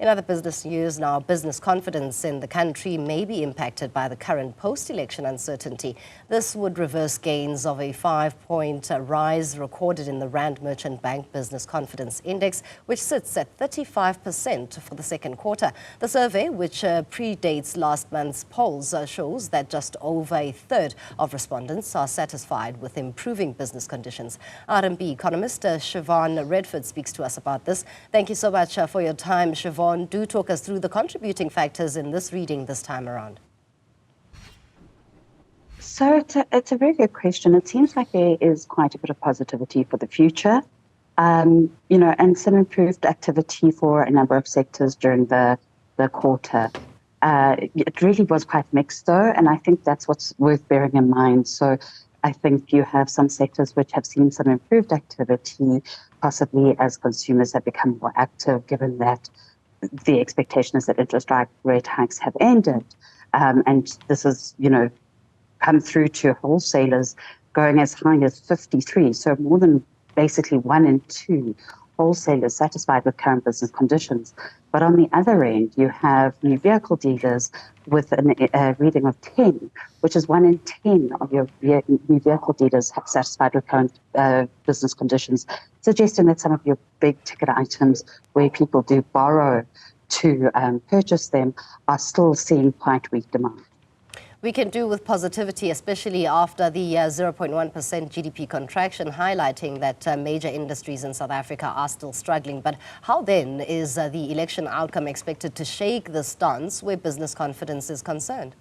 In other business news now, business confidence in the country may be impacted by the current post-election uncertainty. This would reverse gains of a 5-point rise recorded in the Rand Merchant Bank Business Confidence Index, which sits at 35% for the second quarter. The survey, which predates last month's polls, shows that just over a third of respondents are satisfied with improving business conditions. RMB economist Siobhan Redford speaks to us about this. Thank you so much for your time, Siobhan. Do talk us through the contributing factors in this reading this time around. So it's a very good question. It seems like there is quite a bit of positivity for the future, and some improved activity for a number of sectors during the quarter. It really was quite mixed, though, and I think that's what's worth bearing in mind. So I think you have some sectors which have seen some improved activity, possibly as consumers have become more active, given that the expectation is that interest rate hikes have ended. And this has, come through to wholesalers going as high as 53. So more than basically 1 in 2 wholesalers satisfied with current business conditions. But on the other end, you have new vehicle dealers with a reading of 10, which is 1 in 10 of your new vehicle dealers have satisfied with current business conditions, suggesting that some of your big ticket items where people do borrow to purchase them are still seeing quite weak demand. We can do with positivity, especially after the 0.1% GDP contraction, highlighting that major industries in South Africa are still struggling. But how then is the election outcome expected to shake the stance where business confidence is concerned?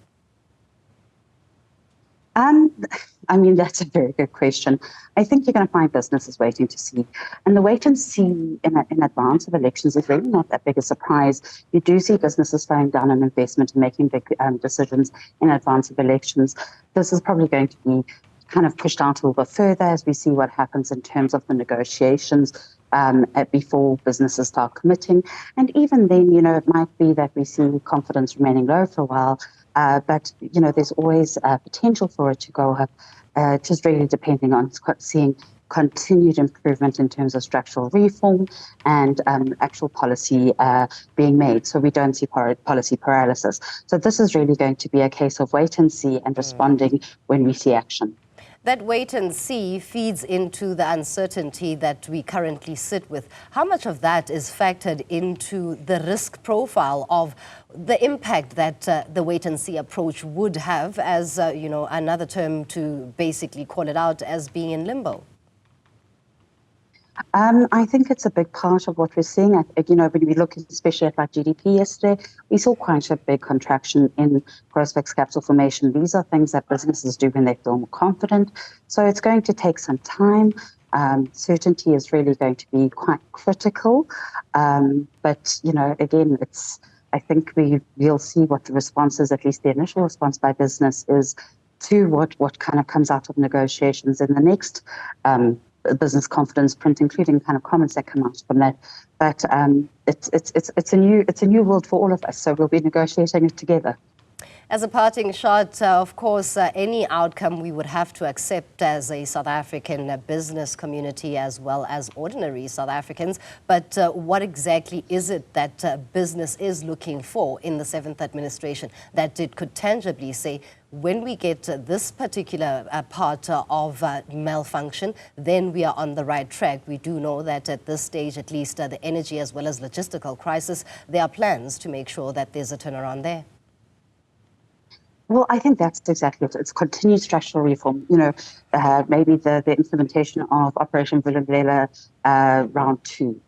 That's a very good question. I think you're going to find businesses waiting to see. And the wait and see in advance of elections is really not that big a surprise. You do see businesses slowing down on investment and making big decisions in advance of elections. This is probably going to be kind of pushed out a little bit further as we see what happens in terms of the negotiations before businesses start committing. And even then, it might be that we see confidence remaining low for a while. But there's always potential for it to go up, just really depending on seeing continued improvement in terms of structural reform and actual policy being made. So we don't see policy paralysis. So this is really going to be a case of wait and see and responding when we see action. That wait and see feeds into the uncertainty that we currently sit with. How much of that is factored into the risk profile of the impact that the wait and see approach would have as, another term to basically call it out as being in limbo? I think it's a big part of what we're seeing. When we look especially at GDP yesterday, we saw quite a big contraction in gross fixed capital formation. These are things that businesses do when they feel more confident. So it's going to take some time. Certainty is really going to be quite critical. But again, I think we'll see what the response is, at least the initial response by business is to what kind of comes out of negotiations in the next business confidence print, including kind of comments that come out from that. But it's a new world for all of us, so we'll be negotiating it together. As a parting shot, of course, any outcome we would have to accept as a South African business community as well as ordinary South Africans. But what exactly is it that business is looking for in the 7th administration that it could tangibly say, when we get this particular part of malfunction, then we are on the right track? We do know that at this stage, at least the energy as well as logistical crisis, there are plans to make sure that there's a turnaround there. Well, I think that's exactly it. It's continued structural reform. Maybe the implementation of Operation Vulindlela round 2,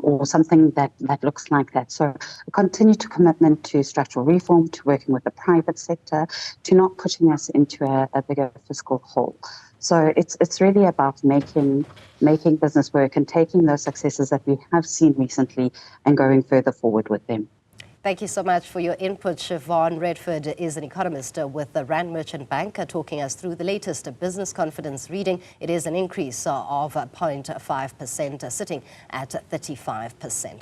or something that looks like that. So a continued commitment to structural reform, to working with the private sector, to not putting us into a bigger fiscal hole. So it's really about making business work and taking those successes that we have seen recently and going further forward with them. Thank you so much for your input. Siobhan Redford is an economist with the Rand Merchant Bank, talking us through the latest business confidence reading. It is an increase of 0.5%, sitting at 35%.